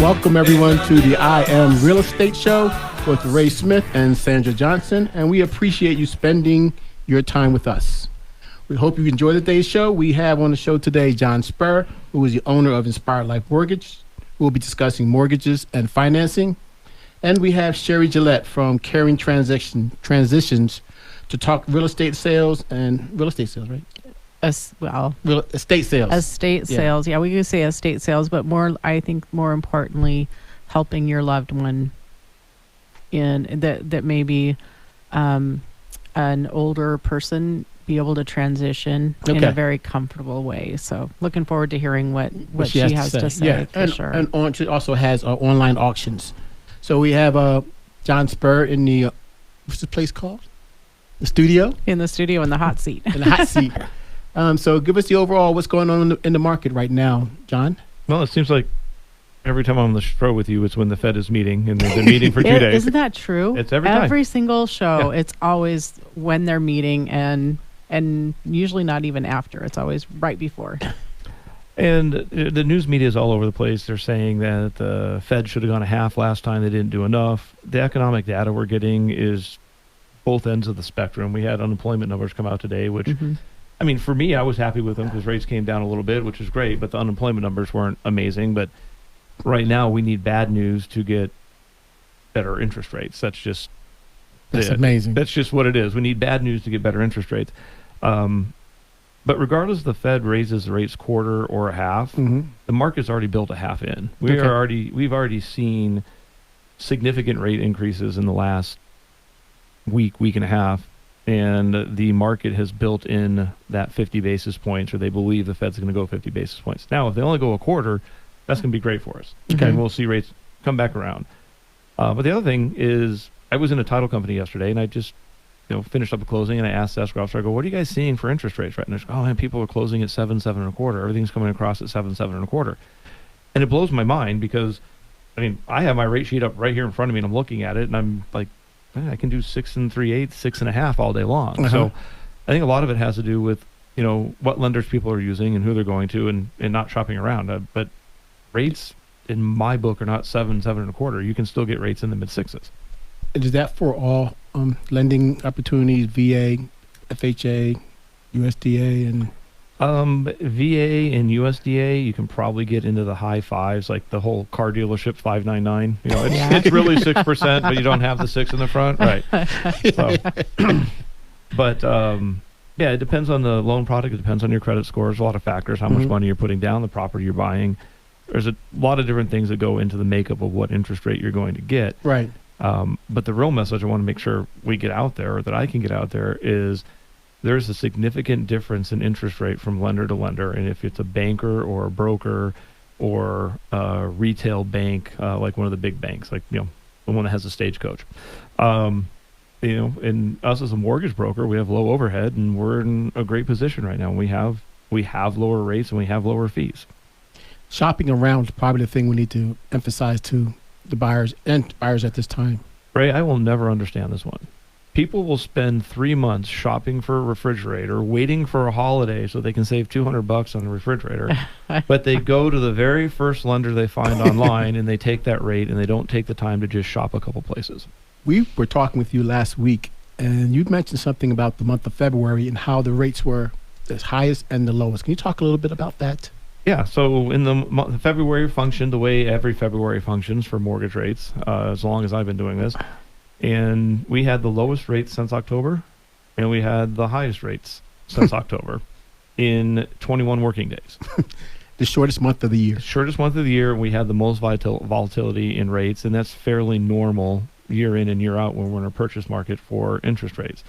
Welcome everyone to the I Am Real Estate Show with Ray Smith and Sandra Johnson, and we appreciate you spending your time with us. We hope you enjoy today's show. We have on the show today John Spur, who is the owner of Inspired Life Mortgage, who will be discussing mortgages and financing. And we have Sherry Gillette from Caring Transitions to talk real estate sales, right? Real estate sales. Estate sales. Yeah, we could say estate sales, but I think more importantly, helping your loved one that maybe an older person be able to transition in a very comfortable way. So looking forward to hearing what she has to say. Yeah, for sure. And she also has online auctions. So we have John Spur in the, what's the place called? The studio? In the studio, in the hot seat. In the hot seat. So give us the overall, what's going on in the market right now, John? Well, it seems like every time I'm on the show with you, it's when the Fed is meeting, and they've been meeting for 2 days. Isn't that true? It's every time. Every single show, it's always when they're meeting, and usually not even after. It's always right before. And the news media is all over the place. They're saying that the Fed should have gone a half last time. They didn't do enough. The economic data we're getting is both ends of the spectrum. We had unemployment numbers come out today, which, I mean, for me, I was happy with them because rates came down a little bit, which is great, but the unemployment numbers weren't amazing. But right now, we need bad news to get better interest rates. That's amazing. That's just what it is. We need bad news to get better interest rates. But regardless if the Fed raises the rates quarter or a half, the market's already built a half in. We've already seen significant rate increases in the last week and a half, and the market has built in that 50 basis points, or they believe the Fed's going to go 50 basis points. Now, if they only go a quarter, that's going to be great for us. Okay. And we'll see rates come back around. But the other thing is, I was in a title company yesterday, and I just finished up a closing, and I asked the escrow officer, I go, what are you guys seeing for interest rates right now? And they're like, oh man, people are closing at 7.25. Everything's coming across at 7.25. And it blows my mind because, I mean, I have my rate sheet up right here in front of me, and I'm looking at it, and I'm like, man, I can do 6 3/8, 6.5 all day long. So I think a lot of it has to do with, what lenders people are using and who they're going to, and not shopping around. But rates in my book are not 7.25. You can still get rates in the mid-sixes. Is that for all lending opportunities, VA, FHA, USDA, and VA and USDA? You can probably get into the high fives, like the whole car dealership 599. It's really 6%, but you don't have the 6 in the front, right? So, but it depends on the loan product. It depends on your credit scores. A lot of factors. How much money you're putting down, the property you're buying. There's a lot of different things that go into the makeup of what interest rate you're going to get. Right. But the real message I want to make sure we get out there, or that I can get out there, is there's a significant difference in interest rate from lender to lender. And if it's a banker or a broker or a retail bank, like one of the big banks, like, the one that has a Stagecoach, and us as a mortgage broker, we have low overhead, and we're in a great position right now. We have lower rates, and we have lower fees. Shopping around is probably the thing we need to emphasize to the buyers at this time. Ray, I will never understand this one. People will spend 3 months shopping for a refrigerator, waiting for a holiday so they can save $200 on a refrigerator, but they go to the very first lender they find online, and they take that rate, and they don't take the time to just shop a couple places. We were talking with you last week, and you mentioned something about the month of February and how the rates were the highest and the lowest. Can you talk a little bit about that? Yeah, so in the February functioned the way every February functions for mortgage rates, as long as I've been doing this. And we had the lowest rates since October, and we had the highest rates since October in 21 working days. The shortest month of the year. Shortest month of the year, we had the most volatility in rates, and that's fairly normal year in and year out when we're in a purchase market for interest rates.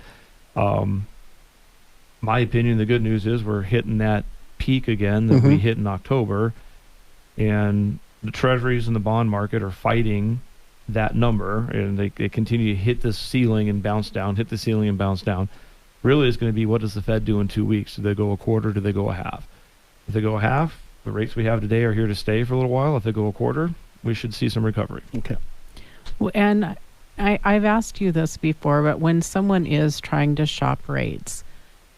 My opinion, the good news is we're hitting that peak again that we hit in October, and the treasuries and the bond market are fighting that number, and they continue to hit this ceiling and bounce down, hit the ceiling and bounce down. Really, it's going to be, what does the Fed do in 2 weeks? Do they go a quarter? Do they go a half? If they go a half, the rates we have today are here to stay for a little while. If they go a quarter, we should see some recovery. Okay. Well, and I've asked you this before, but when someone is trying to shop rates,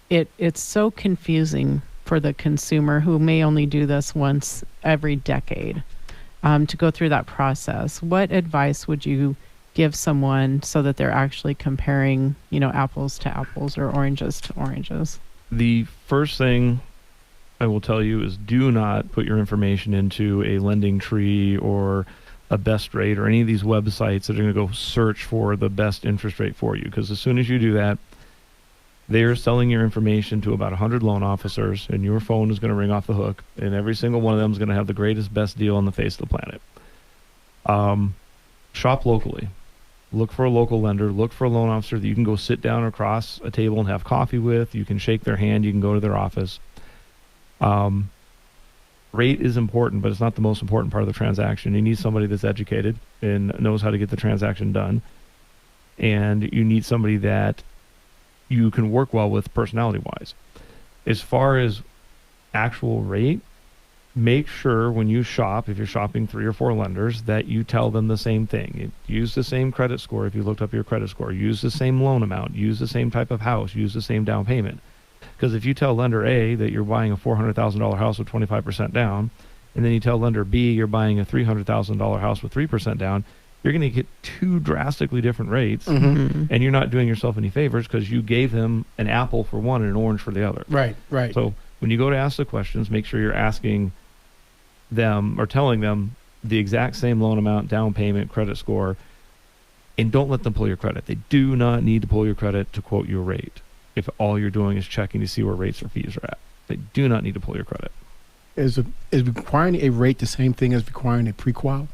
it's so confusing for the consumer who may only do this once every decade. to go through that process, what advice would you give someone so that they're actually comparing, apples to apples or oranges to oranges? The first thing I will tell you is do not put your information into a lending tree or a best rate or any of these websites that are going to go search for the best interest rate for you. Because as soon as you do that, they're selling your information to about 100 loan officers, and your phone is going to ring off the hook, and every single one of them is going to have the greatest, best deal on the face of the planet. Shop locally. Look for a local lender. Look for a loan officer that you can go sit down across a table and have coffee with. You can shake their hand. You can go to their office. Rate is important, but it's not the most important part of the transaction. You need somebody that's educated and knows how to get the transaction done. And you need somebody that you can work well with personality-wise. As far as actual rate, make sure when you shop, if you're shopping 3 or 4 lenders, that you tell them the same thing. Use the same credit score if you looked up your credit score. Use the same loan amount. Use the same type of house. Use the same down payment. Because if you tell lender A that you're buying a $400,000 house with 25% down, and then you tell lender B you're buying a $300,000 house with 3% down, you're going to get 2 drastically different rates, and you're not doing yourself any favors because you gave them an apple for one and an orange for the other. Right. So when you go to ask the questions, make sure you're asking them or telling them the exact same loan amount, down payment, credit score, and don't let them pull your credit. They do not need to pull your credit to quote your rate if all you're doing is checking to see where rates or fees are at. They do not need to pull your credit. Is requiring a rate the same thing as requiring a pre-qual?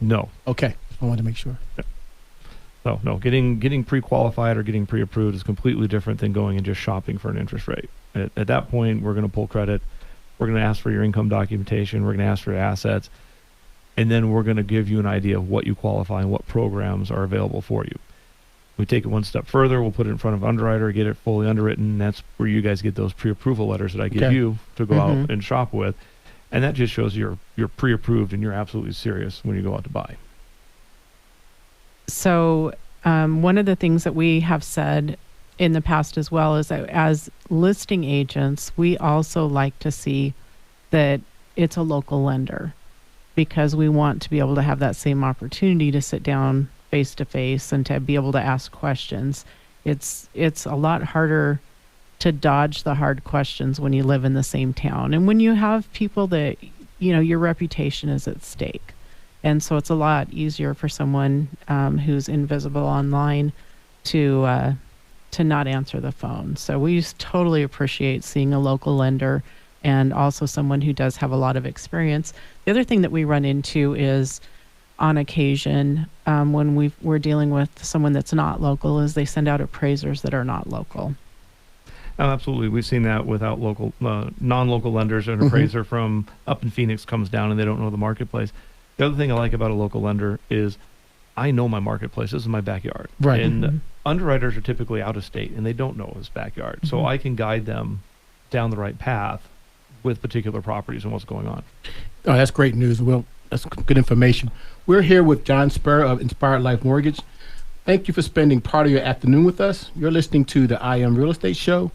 No. Okay. I wanted to make sure. Yeah. No. Getting pre-qualified or getting pre-approved is completely different than going and just shopping for an interest rate. At that point, we're going to pull credit. We're going to ask for your income documentation. We're going to ask for your assets. And then we're going to give you an idea of what you qualify and what programs are available for you. We take it one step further. We'll put it in front of underwriter, get it fully underwritten. And that's where you guys get those pre-approval letters that I give you to go out and shop with. And that just shows you're pre-approved and you're absolutely serious when you go out to buy. So one of the things that we have said in the past as well is that as listing agents, we also like to see that it's a local lender because we want to be able to have that same opportunity to sit down face to face and to be able to ask questions. It's a lot harder to dodge the hard questions when you live in the same town and when you have people that, your reputation is at stake. And so it's a lot easier for someone who's invisible online to not answer the phone. So we just totally appreciate seeing a local lender and also someone who does have a lot of experience. The other thing that we run into is on occasion when we're dealing with someone that's not local is they send out appraisers that are not local. Oh, absolutely. We've seen that without local, non-local lenders. An appraiser from up in Phoenix comes down and they don't know the marketplace. The other thing I like about a local lender is I know my marketplace. This is my backyard. Right. And underwriters are typically out of state and they don't know his backyard. So I can guide them down the right path with particular properties and what's going on. Oh, that's great news. Well, that's good information. We're here with John Spur of Inspired Life Mortgage. Thank you for spending part of your afternoon with us. You're listening to the I Am Real Estate Show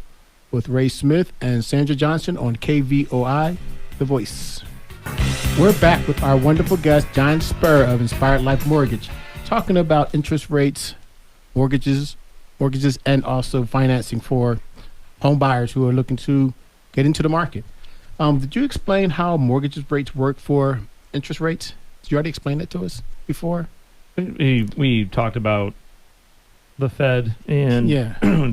with Ray Smith and Sandra Johnson on KVOI, The Voice. We're back with our wonderful guest, John Spur of Inspired Life Mortgage, talking about interest rates, mortgages, and also financing for home buyers who are looking to get into the market. Did you explain how mortgage rates work for interest rates? Did you already explain that to us before? We talked about the Fed and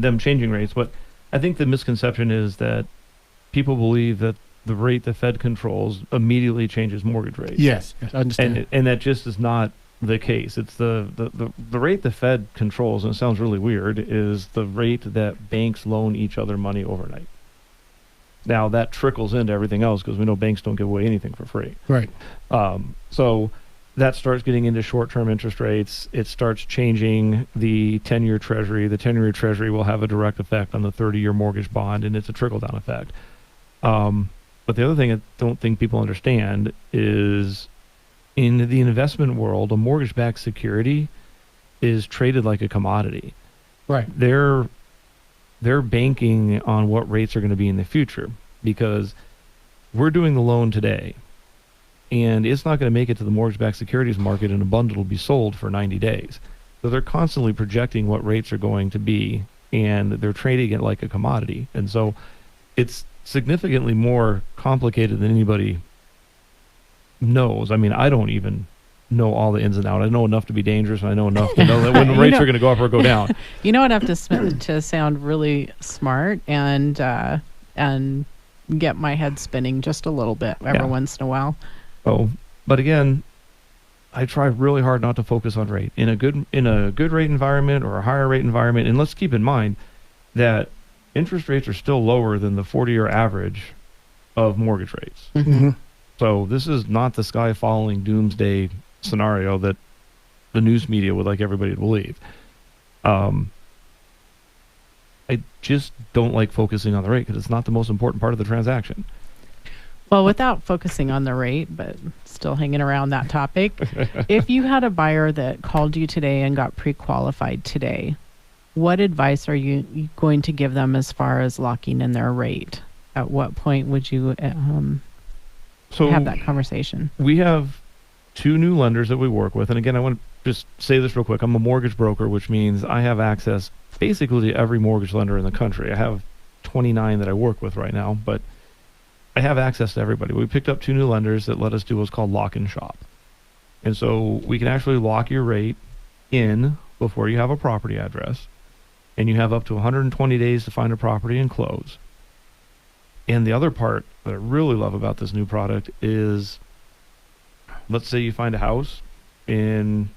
them changing rates, but I think the misconception is that people believe that the rate the Fed controls immediately changes mortgage rates. Yes, I understand. And that just is not the case. It's the rate the Fed controls, and it sounds really weird, is the rate that banks loan each other money overnight. Now, that trickles into everything else because we know banks don't give away anything for free. Right. So that starts getting into short-term interest rates. It starts changing the 10-year Treasury. The 10-year Treasury will have a direct effect on the 30-year mortgage bond, and it's a trickle-down effect. But the other thing I don't think people understand is in the investment world, a mortgage-backed security is traded like a commodity. Right. They're banking on what rates are going to be in the future because we're doing the loan today. and it's not going to make it to the mortgage-backed securities market, and a bundle will be sold for 90 days. So they're constantly projecting what rates are going to be, and they're trading it like a commodity. And so it's significantly more complicated than anybody knows. I mean, I don't even know all the ins and outs. I know enough to be dangerous, and I know enough to know that when the rates are going to go up or go down. You know enough to sound really smart and get my head spinning just a little bit every once in a while. Oh, but again, I try really hard not to focus on rate in a good rate environment or a higher rate environment. And let's keep in mind that interest rates are still lower than the 40-year average of mortgage rates. Mm-hmm. So this is not the sky falling doomsday scenario that the news media would like everybody to believe. I just don't like focusing on the rate because it's not the most important part of the transaction. Well, without focusing on the rate, but still hanging around that topic, if you had a buyer that called you today and got pre-qualified today, what advice are you going to give them as far as locking in their rate? At what point would you have that conversation? We have 2 new lenders that we work with. And again, I want to just say this real quick. I'm a mortgage broker, which means I have access basically to every mortgage lender in the country. I have 29 that I work with right now, but I have access to everybody. We picked up 2 new lenders that let us do what's called lock and shop. And so we can actually lock your rate in before you have a property address, and you have up to 120 days to find a property and close. And the other part that I really love about this new product is, let's say you find a house and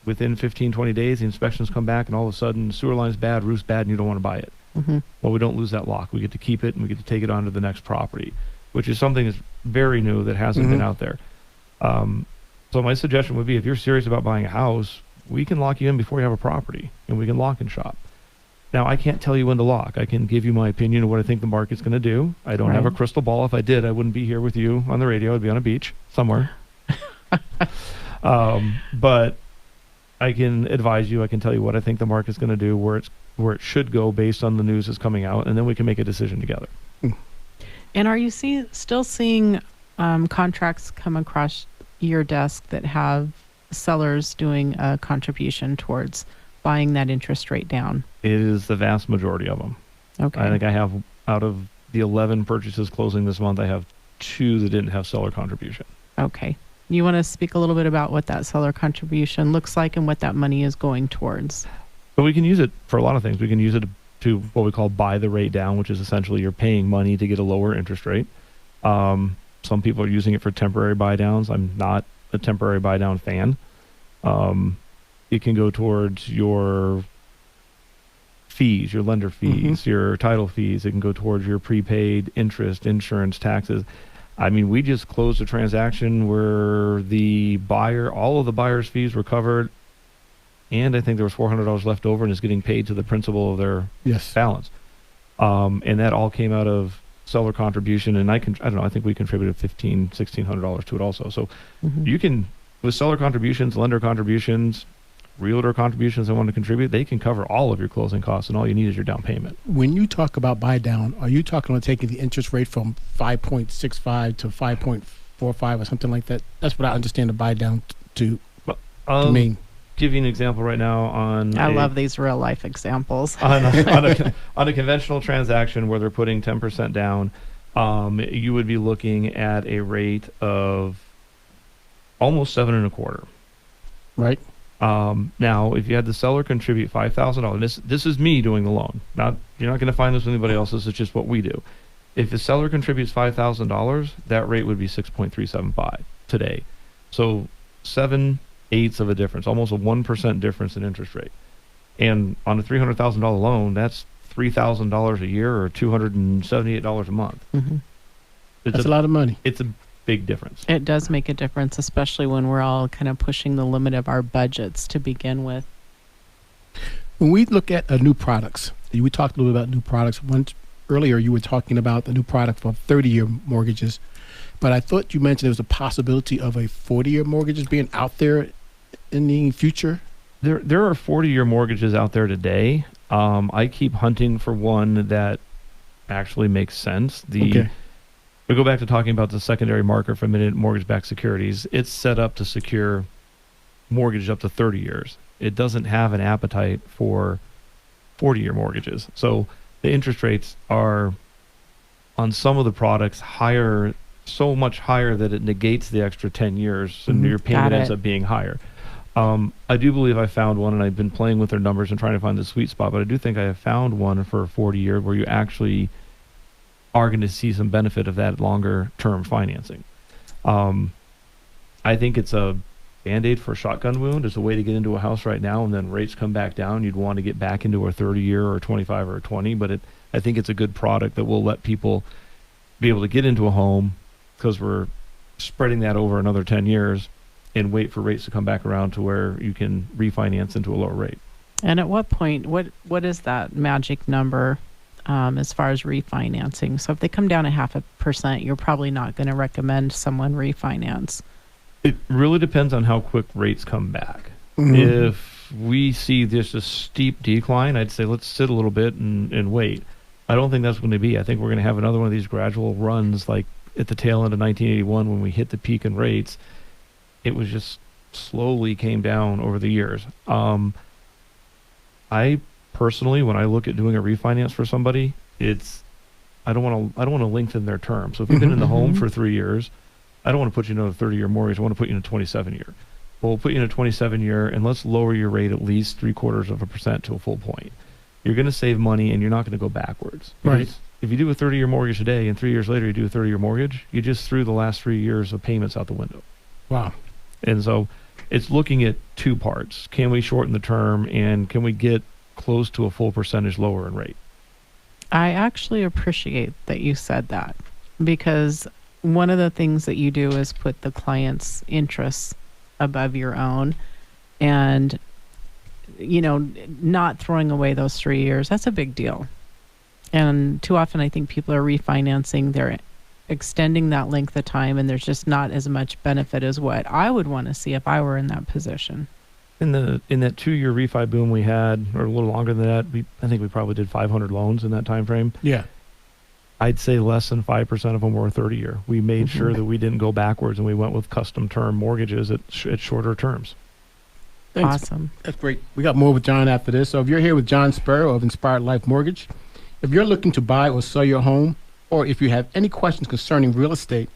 within 15, 20 days, the inspections come back and all of a sudden sewer line's bad, roof's bad, and you don't want to buy it. Mm-hmm. Well, we don't lose that lock. We get to keep it, and we get to take it on to the next property, which is something that's very new that hasn't been out there. So my suggestion would be, if you're serious about buying a house, we can lock you in before you have a property, and we can lock and shop. Now, I can't tell you when to lock. I can give you my opinion of what I think the market's going to do. I don't have a crystal ball. If I did, I wouldn't be here with you on the radio. I'd be on a beach somewhere. But I can advise you. I can tell you what I think the market's going to do, where it should go based on the news that's coming out, and then we can make a decision together. And are you still seeing contracts come across your desk that have sellers doing a contribution towards buying that interest rate down? It is the vast majority of them. Okay. I think I have, out of the 11 purchases closing this month, I have 2 that didn't have seller contribution. Okay. You want to speak a little bit about what that seller contribution looks like and what that money is going towards? But we can use it for a lot of things. We can use it to what we call buy the rate down, which is essentially you're paying money to get a lower interest rate. Some people are using it for temporary buy downs. I'm not a temporary buy down fan. It can go towards your fees, your lender fees, your title fees. It can go towards your prepaid interest, insurance, taxes. I mean, we just closed a transaction where all of the buyer's fees were covered, and I think there was $400 left over and is getting paid to the principal of their balance. And that all came out of seller contribution, and I don't know, I think we contributed $1,500, $1,600 to it also. So you can, with seller contributions, lender contributions, realtor contributions that want to contribute, they can cover all of your closing costs, and all you need is your down payment. When you talk about buy down, are you talking about taking the interest rate from 5.65 to 5.45 or something like that? That's what I understand the buy down to mean. Give you an example right now I love these real life examples. on a conventional transaction where they're putting 10% down, you would be looking at a rate of almost 7.25%. Right. Now, if you had the seller contribute $5,000, this is me doing the loan. You're not going to find this with anybody else. This is just what we do. If the seller contributes $5,000, that rate would be 6.375 today. So 7/8 of a difference, almost a 1% difference in interest rate. And on a $300,000 loan, that's $3,000 a year or $278 a month. That's a lot of money. It's a big difference. It does make a difference, especially when we're all kind of pushing the limit of our budgets to begin with. When we look at new products, we talked a little bit about new products. Earlier, you were talking about the new product for 30-year mortgages, but I thought you mentioned there was a possibility of a 40-year mortgages being out there in the future. There are 40-year mortgages out there today. I keep hunting for one that actually makes sense. We go back to talking about the secondary market for a minute, mortgage-backed securities. It's set up to secure mortgage up to 30 years. It doesn't have an appetite for 40-year mortgages. So the interest rates are on some of the products higher, so much higher that it negates the extra 10 years, and your payment ends up being higher. I do believe I found one, and I've been playing with their numbers and trying to find the sweet spot, but I do think I have found one for a 40-year where you actually are going to see some benefit of that longer term financing. I think it's a Band-Aid for a shotgun wound. It's a way to get into a house right now, and then rates come back down. You'd want to get back into a 30-year or a 25 or a 20, but I think it's a good product that will let people be able to get into a home, because we're spreading that over another 10 years and wait for rates to come back around to where you can refinance into a lower rate. And at what point, what is that magic number as far as refinancing? So if they come down 0.5%, you're probably not going to recommend someone refinance. It really depends on how quick rates come back. If we see just a steep decline, I'd say let's sit a little bit and wait. I don't think that's going to be. I think we're going to have another one of these gradual runs like at the tail end of 1981 when we hit the peak in rates. It was just slowly came down over the years. I personally, when I look at doing a refinance for somebody, I don't want to lengthen their term. So if you've been in the home for 3 years, I don't want to put you in a 30-year mortgage. I want to put you in a 27-year. Well, we'll put you in a 27-year, and let's lower your rate at least 0.75% to a full point. You're going to save money, and you're not going to go backwards. Right. If you do a 30-year mortgage today, and 3 years later you do a 30-year mortgage, you just threw the last 3 years of payments out the window. Wow. And so it's looking at two parts. Can we shorten the term, and can we get close to a full percentage lower in rate? I actually appreciate that you said that, because one of the things that you do is put the client's interests above your own, and not throwing away those 3 years, that's a big deal. And too often I think people are refinancing, they're extending that length of time, and there's just not as much benefit as what I would want to see if I were in that position. In that 2-year refi boom we had, or a little longer than that, I think we probably did 500 loans in that time frame. Yeah. I'd say less than 5% of them were 30-year. We made sure that we didn't go backwards, and we went with custom term mortgages at shorter terms. Thanks. Awesome. That's great. We got more with John after this. So if you're here with John Sparrow of Inspired Life Mortgage, if you're looking to buy or sell your home, or if you have any questions concerning real estate,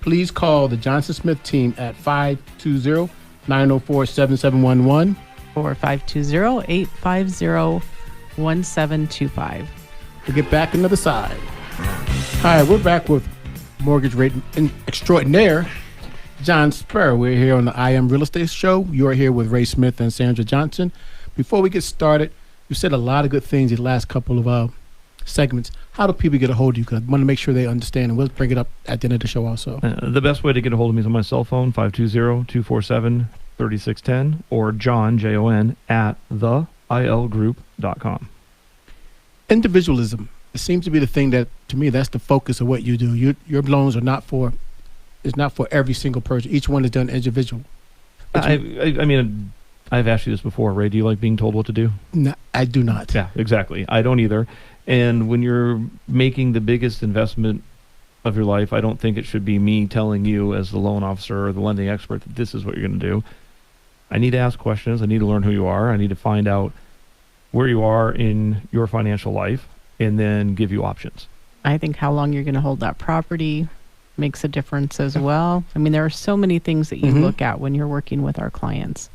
please call the Johnson Smith team at 520-904-7711 or 520-850-1725. We'll get back on the other side. All right, we're back with mortgage rate extraordinaire, John Sparrow. We're here on the I Am Real Estate Show. You're here with Ray Smith and Sandra Johnson. Before we get started, you said a lot of good things these last couple of segments. How do people get a hold of you? Because I want to make sure they understand, and we'll bring it up at the end of the show also. The best way to get a hold of me is on my cell phone, 520-247-3610, or John, Jon, at theilgroup.com. Individualism. It seems to be the thing that, to me, that's the focus of what you do. Your loans are not for every single person. Each one is done individual. I mean, I've asked you this before, Ray. Do you like being told what to do? No, I do not. Yeah, exactly. I don't either. And when you're making the biggest investment of your life, I don't think it should be me telling you as the loan officer or the lending expert that this is what you're going to do. I need to ask questions. I need to learn who you are. I need to find out where you are in your financial life, and then give you options. I think how long you're going to hold that property makes a difference as well. I mean, there are so many things that you look at when you're working with our clients.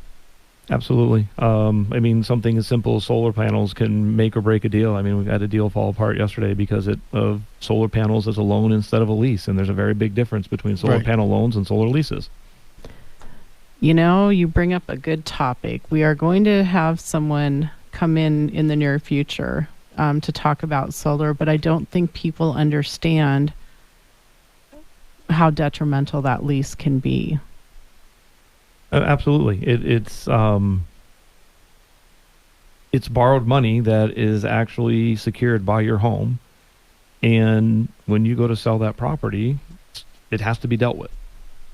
Absolutely. I mean, something as simple as solar panels can make or break a deal. I mean, we had a deal fall apart yesterday because of solar panels as a loan instead of a lease. And there's a very big difference between solar panel loans and solar leases. You bring up a good topic. We are going to have someone come in the near future to talk about solar, but I don't think people understand how detrimental that lease can be. Absolutely. It's borrowed money that is actually secured by your home. And when you go to sell that property, it has to be dealt with.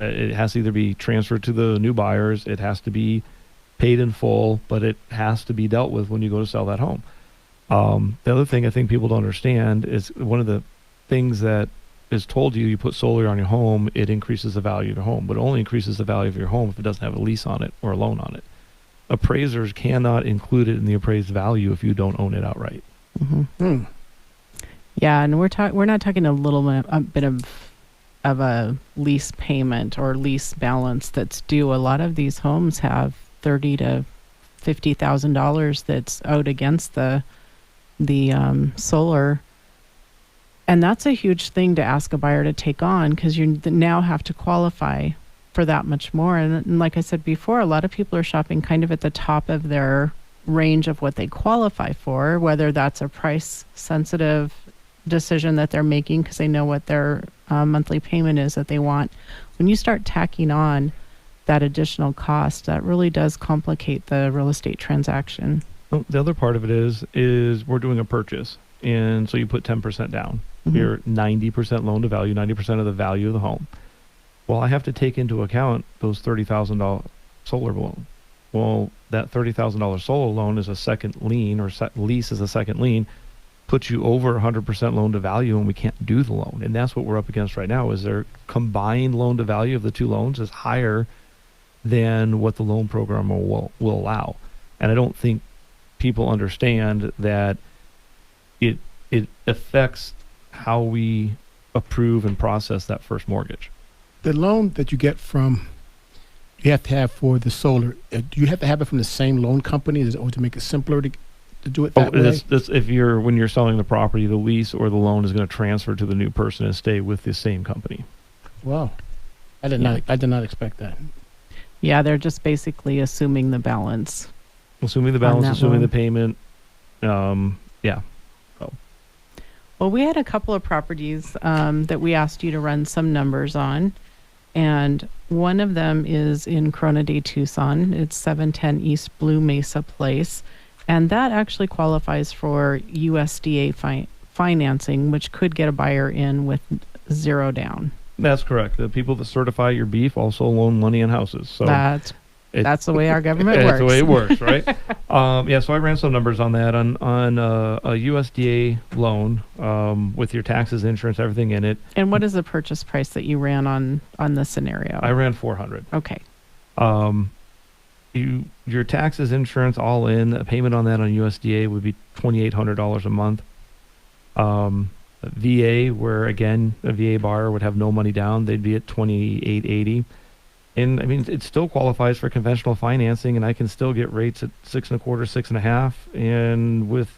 It has to either be transferred to the new buyers, it has to be paid in full, but it has to be dealt with when you go to sell that home. The other thing I think people don't understand is one of the things that is told you put solar on your home, it increases the value of your home, but it only increases the value of your home if it doesn't have a lease on it or a loan on it. Appraisers cannot include it in the appraised value if you don't own it outright. Hmm. Yeah, and we're not talking a bit of a lease payment or lease balance that's due. A lot of these homes have $30,000 to $50,000 that's owed against the solar, and that's a huge thing to ask a buyer to take on, because you now have to qualify for that much more. And like I said before, a lot of people are shopping kind of at the top of their range of what they qualify for, whether that's a price sensitive decision that they're making because they know what their monthly payment is that they want. When you start tacking on that additional cost, that really does complicate the real estate transaction. Well, the other part of it is we're doing a purchase, and so you put 10% down. You're 90% loan to value, 90% of the value of the home. Well, I have to take into account those $30,000 solar loan. Well, that $30,000 solar loan is a second lien, or lease is a second lien, puts you over 100% loan to value, and we can't do the loan. And that's what we're up against right now, is their combined loan to value of the two loans is higher than what the loan program will allow. And I don't think people understand that it affects how we approve and process that first mortgage. The loan that you get from, you have to have for the solar, do you have to have it from the same loan company to make it simpler to do it that way? That's if when you're selling the property, the lease or the loan is going to transfer to the new person and stay with the same company. Wow. I did not expect that. Yeah, they're just basically assuming the balance. Assuming the balance, assuming loan. the payment. Yeah. Well, we had a couple of properties that we asked you to run some numbers on, and one of them is in Corona de Tucson. It's 710 East Blue Mesa Place, and that actually qualifies for USDA financing, which could get a buyer in with zero down. That's correct. The people that certify your beef also loan money on houses. So that's the way our government works. That's the way it works, right? So I ran some numbers on that on a USDA loan with your taxes, insurance, everything in it. And what is the purchase price that you ran on this scenario? I ran $400. Okay. Your taxes, insurance, all in, a payment on that on USDA would be $2,800 a month. VA, where again a VA buyer would have no money down, they'd be at $2,880. And I mean, it still qualifies for conventional financing, and I can still get rates at 6.25%, 6.5%. And with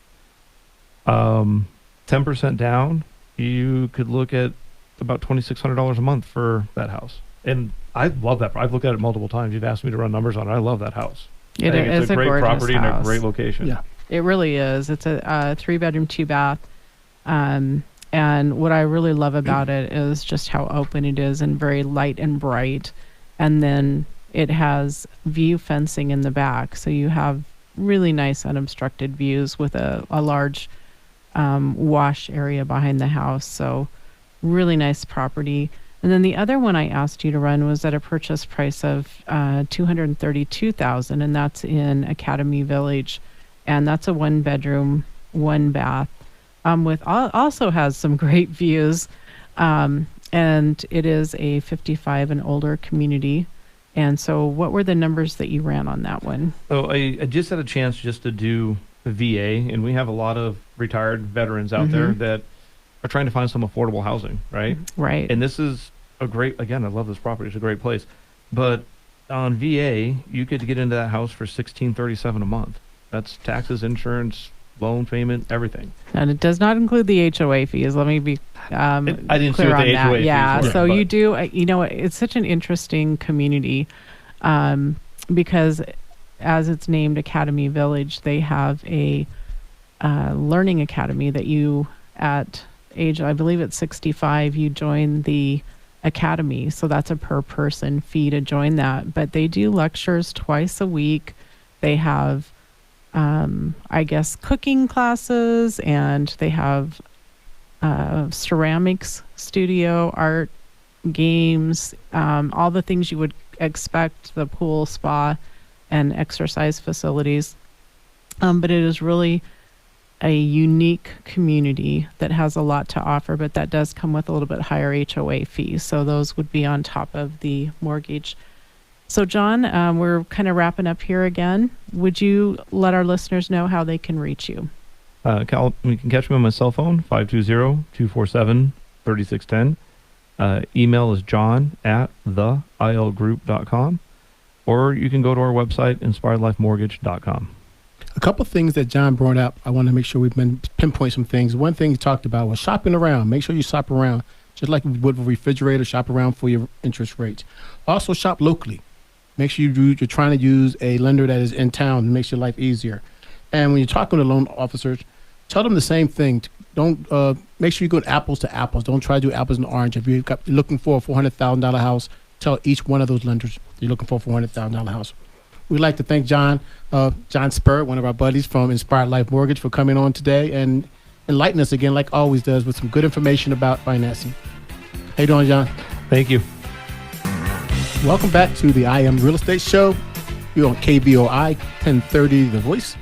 10% down, you could look at about $2,600 a month for that house. And I love that. I've looked at it multiple times. You've asked me to run numbers on it. I love that house. It's a great property house. and a great location. Yeah, it really is. It's a 3-bedroom, 2-bath. And what I really love about it is just how open it is and very light and bright. And then it has view fencing in the back. So you have really nice unobstructed views with a large wash area behind the house. So really nice property. And then the other one I asked you to run was at a purchase price of $232,000, and that's in Academy Village. And that's a 1-bedroom, 1-bath. Also has some great views, and it is a 55 and older community. And so what were the numbers that you ran on that one? So I just had a chance just to do the VA, and we have a lot of retired veterans out there that are trying to find some affordable housing, right? Right. And this is a great, again, I love this property. It's a great place. But on VA, you could get into that house for $1,637 a month. That's taxes, insurance, loan payment, everything. And it does not include the HOA fees. Let me be I didn't clear see what on the that. HOA Yeah, fees were. so you do, it's such an interesting community because as it's named Academy Village, they have a learning academy that you, at age, I believe it's 65, you join the academy. So that's a per person fee to join that. But they do lectures twice a week. They have I guess cooking classes, and they have ceramics studio, art, games, all the things you would expect, the pool, spa, and exercise facilities. But it is really a unique community that has a lot to offer, but that does come with a little bit higher HOA fees. So those would be on top of the mortgage. So John, we're kind of wrapping up here again. Would you let our listeners know how they can reach you? Cal, you can catch me on my cell phone, 520-247-3610. Email is john@theilgroup.com, or you can go to our website, inspiredlifemortgage.com. A couple things that John brought up, I want to make sure we pinpoint some things. One thing he talked about was shopping around. Make sure you shop around, just like you would with a refrigerator, shop around for your interest rates. Also, shop locally. Make sure you're trying to use a lender that is in town and makes your life easier. And when you're talking to loan officers, tell them the same thing. Don't make sure you go apples to apples. Don't try to do apples and orange. If you're looking for a $400,000 house, tell each one of those lenders you're looking for a $400,000 house. We'd like to thank John Spur, one of our buddies from Inspired Life Mortgage, for coming on today and enlightening us again, like always does, with some good information about financing. How you doing, John? Thank you. Welcome back to the I Am Real Estate Show. You're on KBOI 1030 The Voice.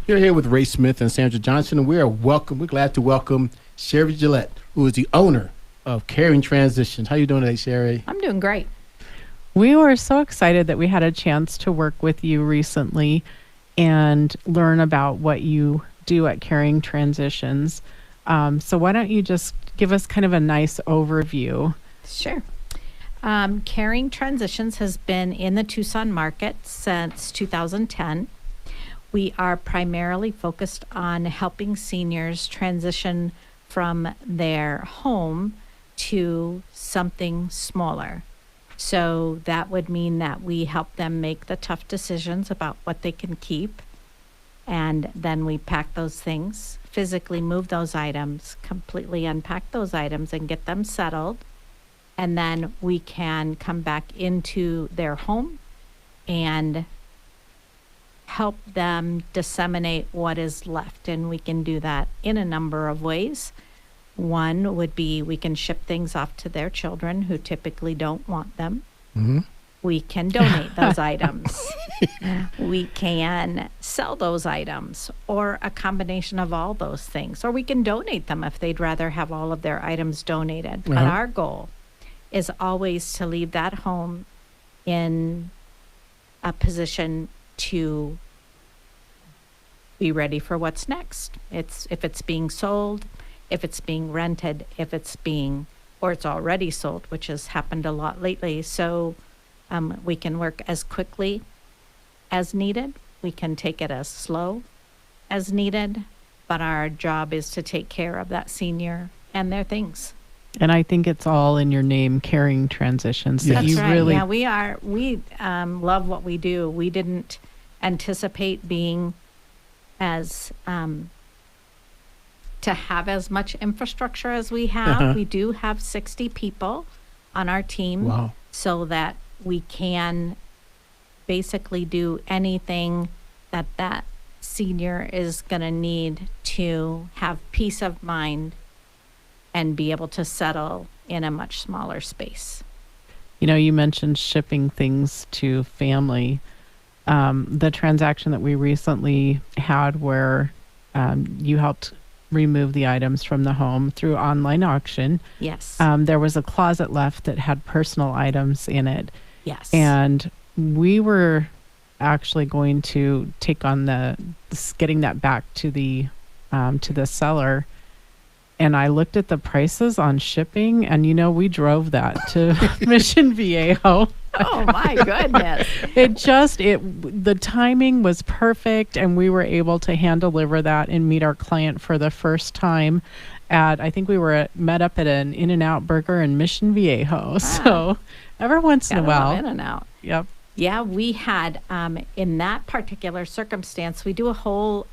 You're here with Ray Smith and Sandra Johnson, and we're glad to welcome Sherry Gillette, who is the owner of Caring Transitions. How you doing today, Sherry? I'm doing great. We were so excited that we had a chance to work with you recently and learn about what you do at Caring Transitions. So why don't you just give us kind of a nice overview? Sure. Caring Transitions has been in the Tucson market since 2010. We are primarily focused on helping seniors transition from their home to something smaller. So that would mean that we help them make the tough decisions about what they can keep. And then we pack those things, physically move those items, completely unpack those items and get them settled. And then we can come back into their home and help them disseminate what is left. And we can do that in a number of ways. One would be we can ship things off to their children who typically don't want them. Mm-hmm. We can donate those items. We can sell those items, or a combination of all those things. Or we can donate them if they'd rather have all of their items donated. But our goal is always to leave that home in a position to be ready for what's next. If it's being sold, if it's being rented, or it's already sold, which has happened a lot lately. So we can work as quickly as needed. We can take it as slow as needed, but our job is to take care of that senior and their things. And I think it's all in your name, Caring Transitions. Yes. That's you right. really Yeah, we love what we do. We didn't anticipate being as to have as much infrastructure as we have. We do have 60 people on our team. Wow. So that we can basically do anything that senior is going to need to have peace of mind and be able to settle in a much smaller space. You know, you mentioned shipping things to family. The transaction that we recently had where you helped remove the items from the home through online auction. Yes. There was a closet left that had personal items in it. Yes. And we were actually going to take on getting that back to the seller. And I looked at the prices on shipping, and we drove that to Mission Viejo. Oh my goodness. The timing was perfect, and we were able to hand deliver that and meet our client for the first time I think we were met up at an In-N-Out Burger in Mission Viejo. So every once in a while. In-N-Out. Yep. Yeah, we had, in that particular circumstance, we do a whole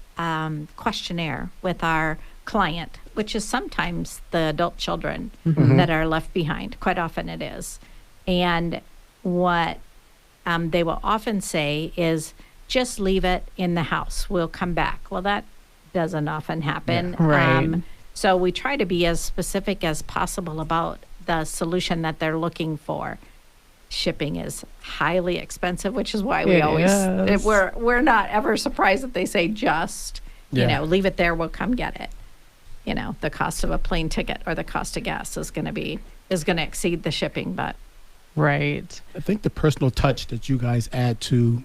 questionnaire with our client, which is sometimes the adult children that are left behind. Quite often it is. And what they will often say is, just leave it in the house. We'll come back. Well, that doesn't often happen. Yeah, right. So we try to be as specific as possible about the solution that they're looking for. Shipping is highly expensive, which is why we're not ever surprised that they say just. Yeah. leave it there, we'll come get it. The cost of a plane ticket or the cost of gas is going to exceed the shipping, but Right. I think the personal touch that you guys add to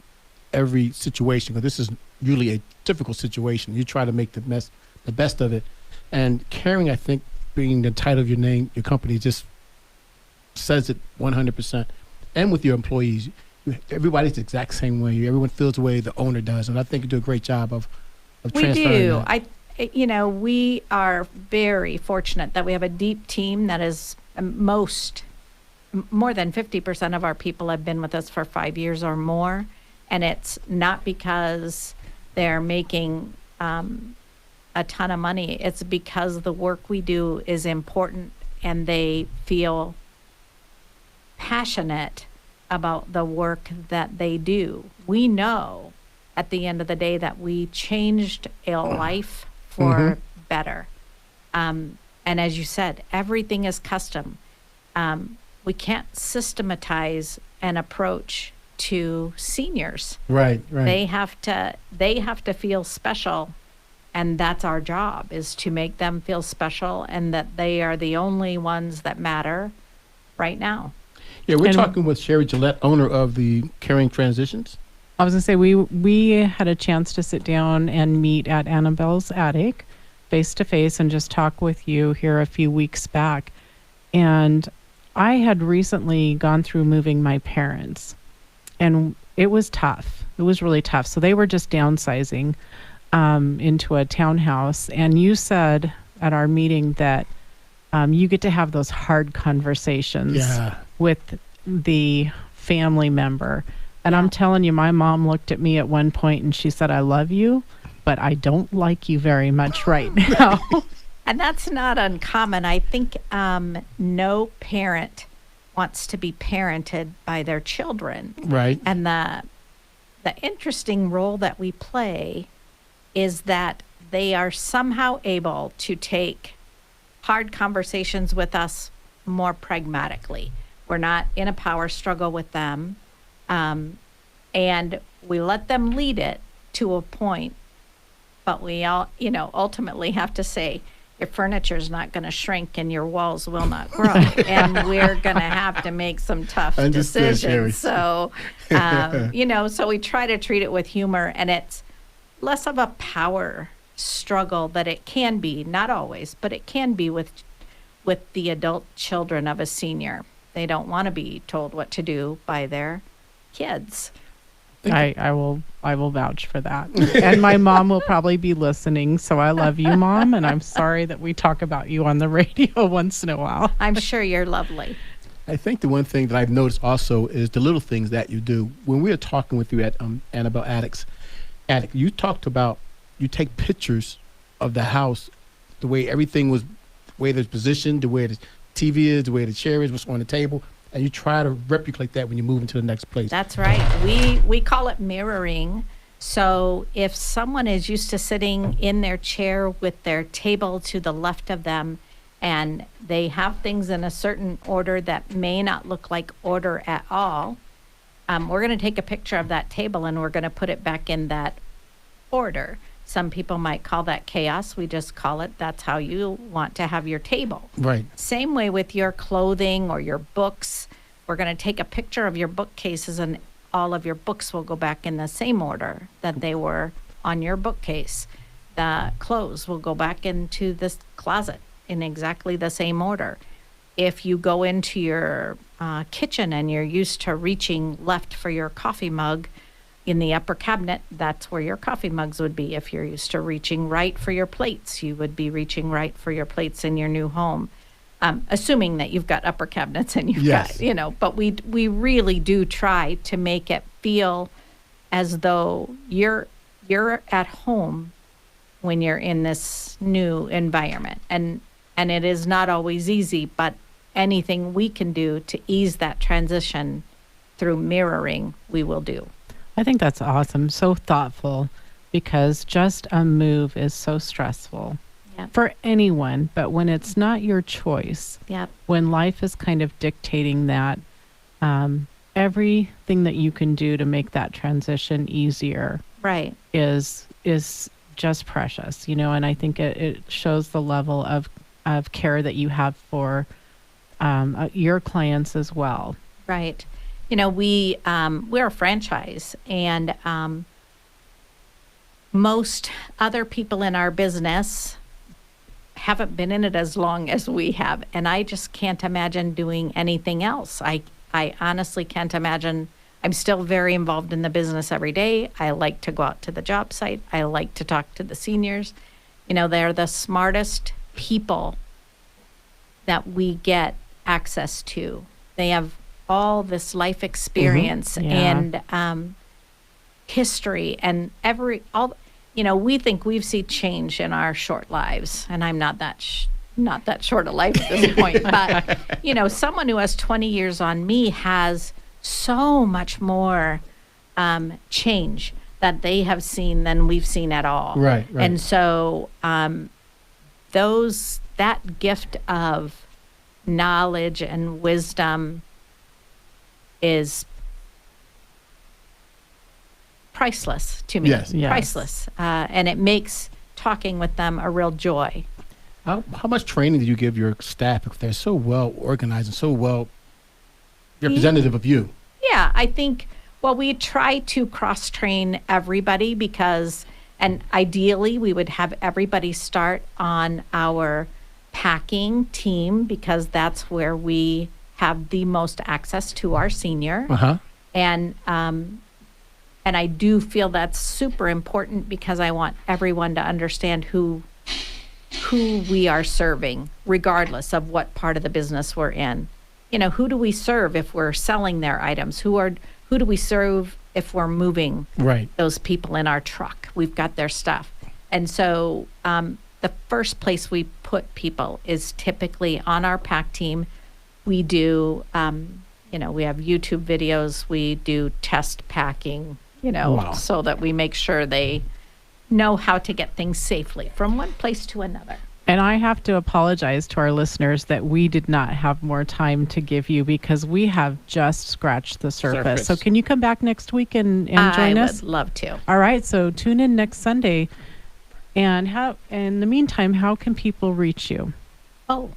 every situation, because this is usually a difficult situation, you try to make the best of it. And caring, I think, being the title of your name, your company just says it 100%. And with your employees, everybody's the exact same way. Everyone feels the way the owner does, and I think you do a great job of we transferring do. that. We are very fortunate that we have a deep team that is more than 50% of our people have been with us for 5 years or more. And it's not because they're making a ton of money. It's because the work we do is important and they feel passionate about the work that they do. We know at the end of the day that we changed a life for better. And as you said, everything is custom. We can't systematize an approach to seniors. Right. They have to feel special, and that's our job, is to make them feel special and that they are the only ones that matter right now. Yeah, we're And- talking with Sherry Gillette, owner of the Caring Transitions. I was going to say, we had a chance to sit down and meet at Annabelle's attic face to face and just talk with you here a few weeks back. And I had recently gone through moving my parents, and it was tough. It was really tough. So they were just downsizing into a townhouse. And you said at our meeting that you get to have those hard conversations Yeah. with the family member. And I'm telling you, my mom looked at me at one point and she said, "I love you, but I don't like you very much right now." And that's not uncommon. I think no parent wants to be parented by their children. Right. And the interesting role that we play is that they are somehow able to take hard conversations with us more pragmatically. We're not in a power struggle with them. And we let them lead it to a point, but we all, ultimately have to say, your furniture is not going to shrink and your walls will not grow. And we're going to have to make some tough Understood, Sherry. decisions. So, so we try to treat it with humor, and it's less of a power struggle that it can be, not always, but it can be with the adult children of a senior. They don't want to be told what to do by their kids. I will vouch for that. And my mom will probably be listening. So I love you, Mom. And I'm sorry that we talk about you on the radio once in a while. I'm sure you're lovely. I think the one thing that I've noticed also is the little things that you do. When we were talking with you at Annabelle Attic, you talked about you take pictures of the house, the way everything was, the way it's positioned, the way the TV is, the way the chair is, what's on the table, and you try to replicate that when you move into the next place. That's right. We call it mirroring. So if someone is used to sitting in their chair with their table to the left of them, and they have things in a certain order that may not look like order at all, we're going to take a picture of that table and we're going to put it back in that order. Some people might call that chaos. We just call it, that's how you want to have your table. Right. Same way with your clothing or your books. We're going to take a picture of your bookcases, and all of your books will go back in the same order that they were on your bookcase. The clothes will go back into this closet in exactly the same order. If you go into your kitchen and you're used to reaching left for your coffee mug, in the upper cabinet, that's where your coffee mugs would be. If you're used to reaching right for your plates, you would be reaching right for your plates in your new home. Assuming that you've got upper cabinets and you've Yes. got, but we really do try to make it feel as though you're at home when you're in this new environment. And it is not always easy, but anything we can do to ease that transition through mirroring, we will do. I think that's awesome. So thoughtful, because just a move is so stressful Yep. for anyone. But when it's not your choice, Yep. when life is kind of dictating that, everything that you can do to make that transition easier Right. is just precious, and I think it shows the level of care that you have for your clients as well. Right. We're a franchise, and most other people in our business haven't been in it as long as we have, and I just can't imagine doing anything else. I honestly can't imagine. I'm still very involved in the business every day. I like to go out to the job site. I like to talk to the seniors. They're the smartest people that we get access to. They have all this life experience and history and we think we've seen change in our short lives, and I'm not that short a life at this point. But someone who has 20 years on me has so much more change that they have seen than we've seen at all. Right. And so that gift of knowledge and wisdom is priceless to me. Yes. Priceless. And it makes talking with them a real joy. How much training do you give your staff if they're so well organized and so well representative of you? Yeah, I think, we try to cross-train everybody and ideally we would have everybody start on our packing team, because that's where we have the most access to our senior. And I do feel that's super important, because I want everyone to understand who we are serving, regardless of what part of the business we're in. Who do we serve if we're selling their items? Who do we serve if we're moving those people in our truck? We've got their stuff. And so the first place we put people is typically on our pack team. We do, we have YouTube videos. We do test packing, so that we make sure they know how to get things safely from one place to another. And I have to apologize to our listeners that we did not have more time to give you, because we have just scratched the surface. So can you come back next week and join us? I would love to. All right. So tune in next Sunday. And in the meantime, how can people reach you? Oh,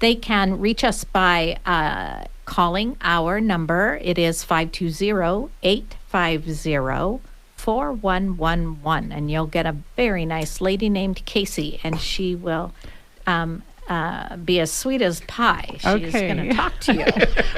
they can reach us by calling our number. It is 520-850-4111. And you'll get a very nice lady named Casey, and she will be as sweet as pie. She's going to talk to you.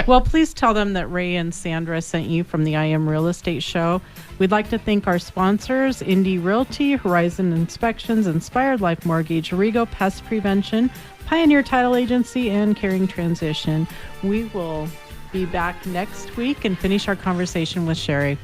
Well, please tell them that Ray and Sandra sent you from the I Am Real Estate Show. We'd like to thank our sponsors, Indy Realty, Horizon Inspections, Inspired Life Mortgage, Rego Pest Prevention, Pioneer Title Agency, and Caring Transition. We will be back next week and finish our conversation with Sherry.